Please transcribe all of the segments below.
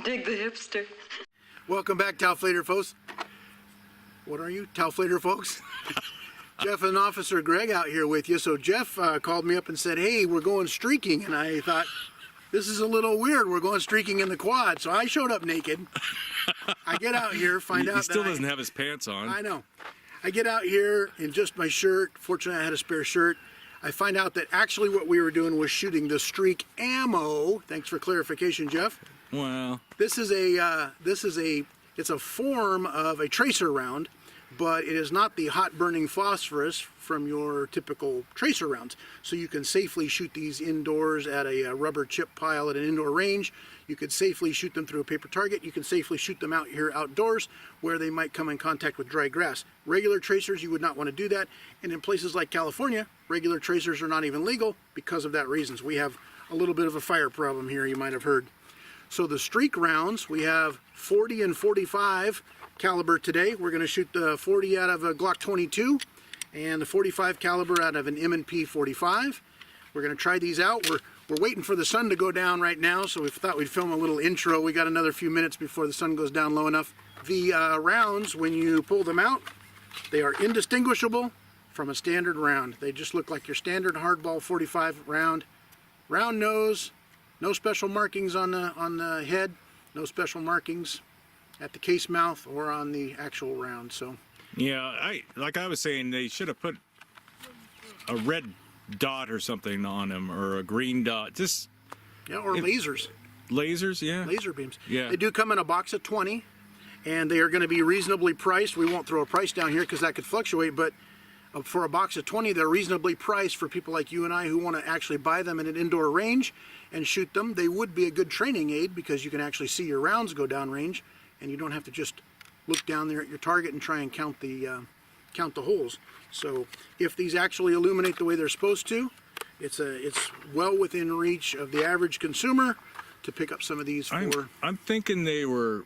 Dig the hipster. Welcome back, Tauflader folks. What are you, Tauflader folks? Jeff and Officer Greg out here with you. So Jeff called me up and said, hey, we're going streaking. And I thought, this is a little weird. We're going streaking in the quad. So I showed up naked. I get out here, find out he still doesn't have his pants on. I know. I get out here in just my shirt. Fortunately, I had a spare shirt. I find out that actually what we were doing was shooting the Streak ammo. Thanks for clarification, Jeff. Well, It's a form of a tracer round, but it is not the hot burning phosphorus from your typical tracer rounds. So you can safely shoot these indoors at a rubber chip pile at an indoor range. You could safely shoot them through a paper target. You can safely shoot them out here outdoors where they might come in contact with dry grass. Regular tracers, you would not want to do that. And in places like California, regular tracers are not even legal because of that reason. We have a little bit of a fire problem here, you might have heard. So the Streak rounds, we have 40 and 45 caliber today. We're going to shoot the 40 out of a Glock 22 and the 45 caliber out of an M&P 45. We're going to try these out. We're waiting for the sun to go down right now, so we thought we'd film a little intro. We got another few minutes before the sun goes down low enough. The rounds, when you pull them out, they are indistinguishable from a standard round. They just look like your standard hardball 45 round. Round nose, no special markings on the head, no special markings at the case mouth or on the actual round. So yeah, like I was saying, they should have put a red dot or something on them, or a green dot. Just or lasers. Lasers, yeah. Laser beams. Yeah. They do come in a box of 20, and they are going to be reasonably priced. We won't throw a price down here because that could fluctuate, but for a box of 20, they're reasonably priced for people like you and I who want to actually buy them in an indoor range and shoot them. They would be a good training aid because you can actually see your rounds go down range, and you don't have to just look down there at your target and try and count the holes. So if these actually illuminate the way they're supposed to, it's well within reach of the average consumer to pick up some of these for. I'm thinking they were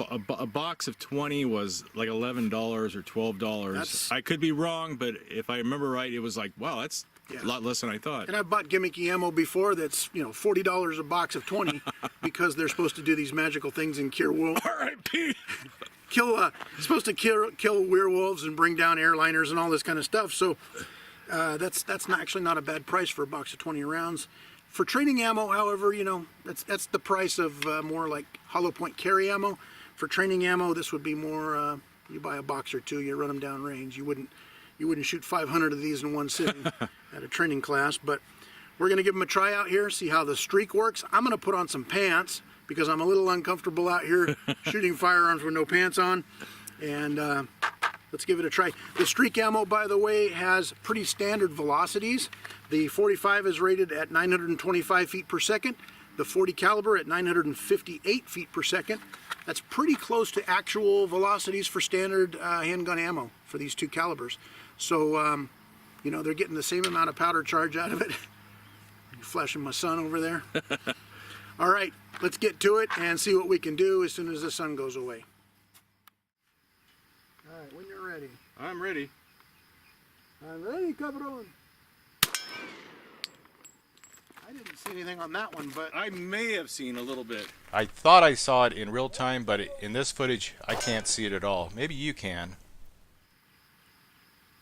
a box of 20 was like $11 or $12. I could be wrong, but if I remember right, it was like, wow, that's a lot less than I thought. And I've bought gimmicky ammo before that's $40 a box of 20 because they're supposed to do these magical things and cure wolves. R.I.P. Supposed to kill werewolves and bring down airliners and all this kind of stuff. So that's actually not a bad price for a box of 20 rounds. For training ammo, however, that's the price of more like hollow point carry ammo. For training ammo, this would be more. You buy a box or two, you run them down range. You wouldn't shoot 500 of these in one sitting at a training class. But we're going to give them a try out here, see how the Streak works. I'm going to put on some pants because I'm a little uncomfortable out here shooting firearms with no pants on. And let's give it a try. The Streak ammo, by the way, has pretty standard velocities. The 45 is rated at 925 feet per second. The 40 caliber at 958 feet per second. That's pretty close to actual velocities for standard handgun ammo for these two calibers. So, they're getting the same amount of powder charge out of it. You're flashing my son over there. All right, let's get to it and see what we can do as soon as the sun goes away. All right, when you're ready. I'm ready. I'm ready, cabron. I didn't see anything on that one, but I may have seen a little bit. I thought I saw it in real time, but in this footage, I can't see it at all. Maybe you can.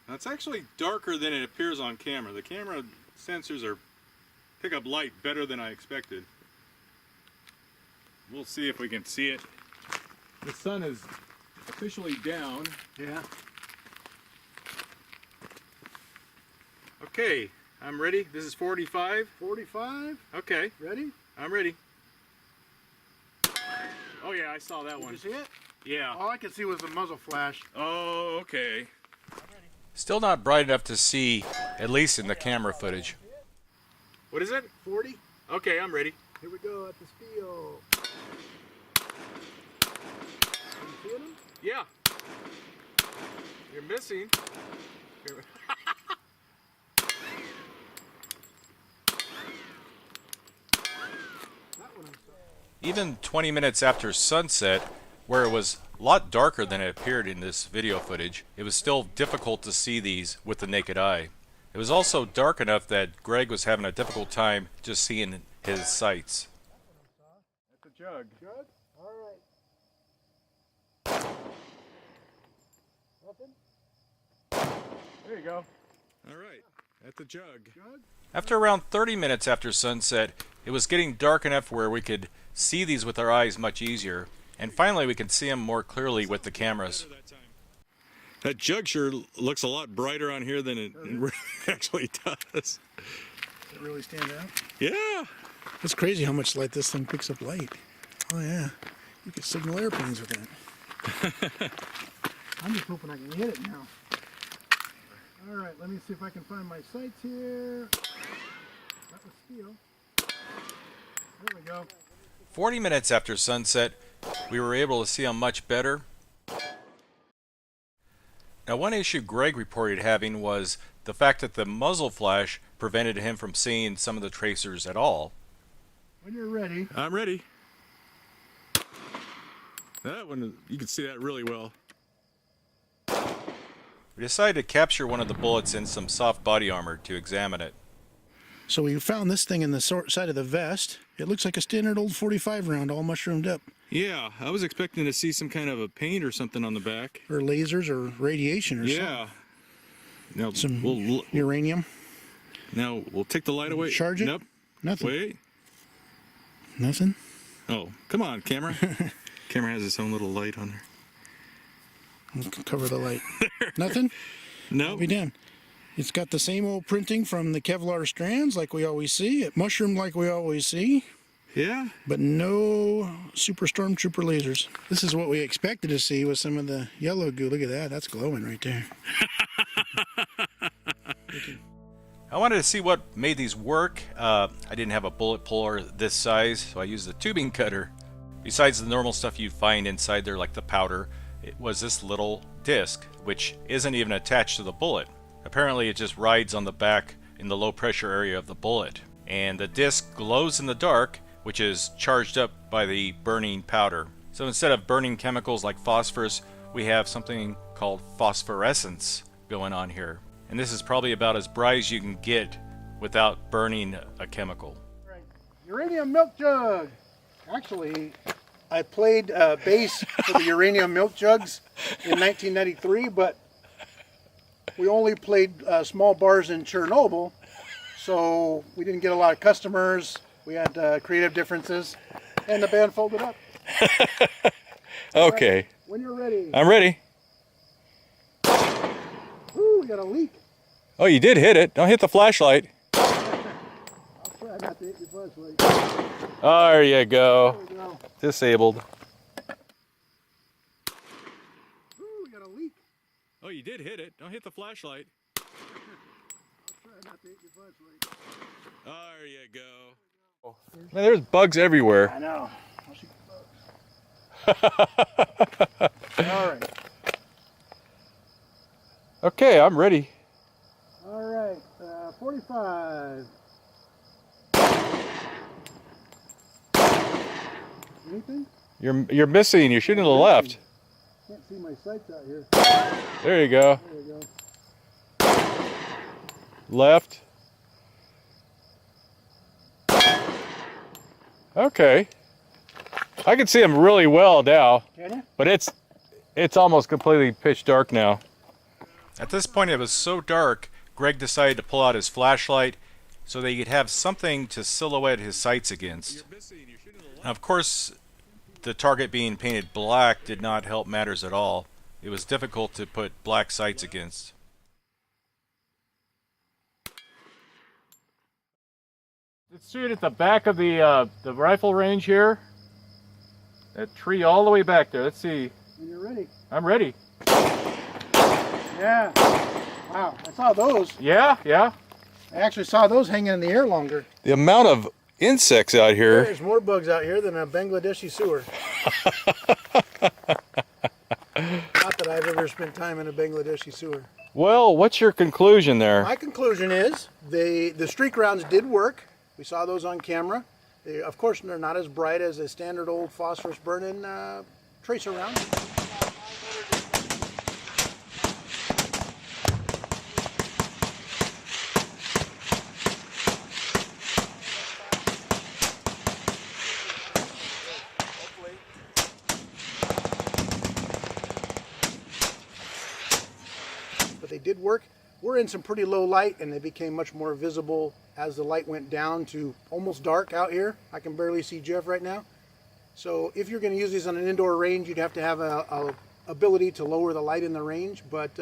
It's actually darker than it appears on camera. The camera sensors pick up light better than I expected. We'll see if we can see it. The sun is officially down. yeah. Okay, I'm ready. This is 45. 45. Okay, Ready? I'm ready. Oh yeah, I saw that one. Did you see it? Yeah. All I could see was the muzzle flash. Oh, okay. Still not bright enough to see, at least in the camera footage. What is it? 40. Okay, I'm ready. Here we go at the steel. You see him? Yeah. You're missing. That one I saw. Even 20 minutes after sunset, where it was a lot darker than it appeared in this video footage, it was still difficult to see these with the naked eye. It was also dark enough that Greg was having a difficult time just seeing his sights. That's a jug. Jug? There you go. All right, at the jug. After around 30 minutes after sunset, it was getting dark enough where we could see these with our eyes much easier, and finally we could see them more clearly with the cameras. That jug sure looks a lot brighter on here than it actually does. Does it really stand out? Yeah. It's crazy how much light this thing picks up light. Oh yeah, you can signal airplanes with that. I'm just hoping I can hit it now. All right, let me see if I can find my sights here. That was steel. There we go. 40 minutes after sunset, we were able to see them much better. Now, one issue Greg reported having was the fact that the muzzle flash prevented him from seeing some of the tracers at all. When you're ready. I'm ready. That one, you can see that really well. We decided to capture one of the bullets in some soft body armor to examine it. So we found this thing in the side of the vest. It looks like a standard old 45 round, all mushroomed up. Yeah, I was expecting to see some kind of a paint or something on the back. Or lasers or radiation or something. Yeah. Now Some uranium. Now we'll take the light away. Charge it? Nope. Nothing. Wait. Nothing? Oh, come on, camera. Camera has its own little light on there. We'll cover the light. Nothing? No. Be done. It's got the same old printing from the Kevlar strands like we always see. It mushroomed like we always see. Yeah. But no Super Stormtrooper lasers. This is what we expected to see with some of the yellow goo. Look at that. That's glowing right there. I wanted to see what made these work. I didn't have a bullet puller this size, so I used the tubing cutter. Besides the normal stuff you'd find inside there like the powder, it was this little disc, which isn't even attached to the bullet. Apparently it just rides on the back in the low pressure area of the bullet. And the disc glows in the dark, which is charged up by the burning powder. So instead of burning chemicals like phosphorus, we have something called phosphorescence going on here. And this is probably about as bright as you can get without burning a chemical. Right. Uranium milk jug. Actually, I played bass for the uranium milk jugs in 1993, but we only played small bars in Chernobyl, so we didn't get a lot of customers. We had creative differences, and the band folded up. Okay. Right. When you're ready. I'm ready. Ooh, we got a leak. Oh, you did hit it. Don't hit the flashlight. I'll try not to hit your flashlight. There you go. There we go. Disabled. Ooh, we got a leak. Oh, you did hit it. Don't hit the flashlight. I'll try not to hit your flashlight. There you go. Man, there's bugs everywhere. I know. I'll shoot the bugs. All right. Okay, I'm ready. All right. 45. Anything? You're missing. You're shooting to the left. Can't see my sights out here. There you go. There you go. Left. Okay. I can see them really well now, Can you? but it's almost completely pitch dark now. At this point it was so dark, Greg decided to pull out his flashlight so that he could have something to silhouette his sights against. Now, of course, the target being painted black did not help matters at all. It was difficult to put black sights against. Let's shoot at the back of the rifle range here. That tree all the way back there. Let's see. When you're ready. I'm ready. Yeah. Wow. I saw those. Yeah, yeah. I actually saw those hanging in the air longer. The amount of insects out here. There's more bugs out here than a Bangladeshi sewer. Not that I've ever spent time in a Bangladeshi sewer. Well, what's your conclusion there? My conclusion is the streak rounds did work. We saw those on camera. They, of course, they're not as bright as a standard old phosphorus burning tracer round. But they did work. We're in some pretty low light, and they became much more visible as the light went down to almost dark out here. I can barely see Jeff right now. So if you're going to use these on an indoor range, you'd have to have a ability to lower the light in the range, but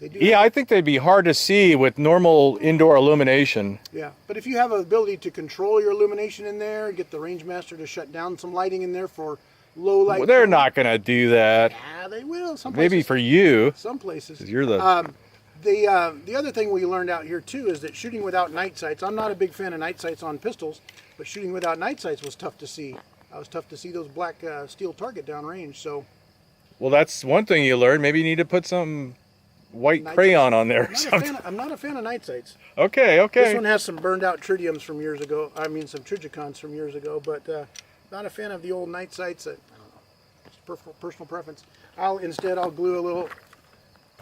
they do. Yeah, I think they'd be hard to see with normal indoor illumination. Yeah, but if you have an ability to control your illumination in there, get the range master to shut down some lighting in there for low light. Well, they're not going to do that. Yeah, they will. Some Maybe places. for you. Some places. 'Cause you're the... The other thing we learned out here too is that shooting without night sights, I'm not a big fan of night sights on pistols, but shooting without night sights was tough to see. It was tough to see those black steel target downrange. So Well, that's one thing you learned. Maybe you need to put some white night crayon sights- on there. I'm not a fan of night sights. Okay, This okay. one has some burned out tritiums from years ago. I mean, some Trijicons from years ago, but not a fan of the old night sights. I don't know. It's personal preference. I'll glue a little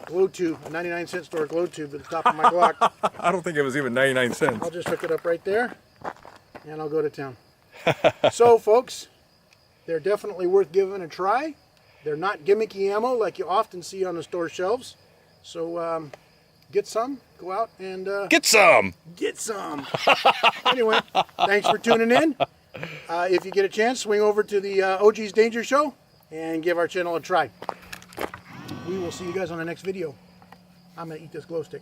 glow tube, a 99-cent store glow tube to the top of my Glock. I don't think it was even 99 cents. I'll just hook it up right there, and I'll go to town. So, folks, they're definitely worth giving a try. They're not gimmicky ammo like you often see on the store shelves. So, get some. Go out and Get some! get some. Anyway, thanks for tuning in. If you get a chance, swing over to the OG's Danger Show and give our channel a try. We will see you guys on the next video. I'm going to eat this glow stick.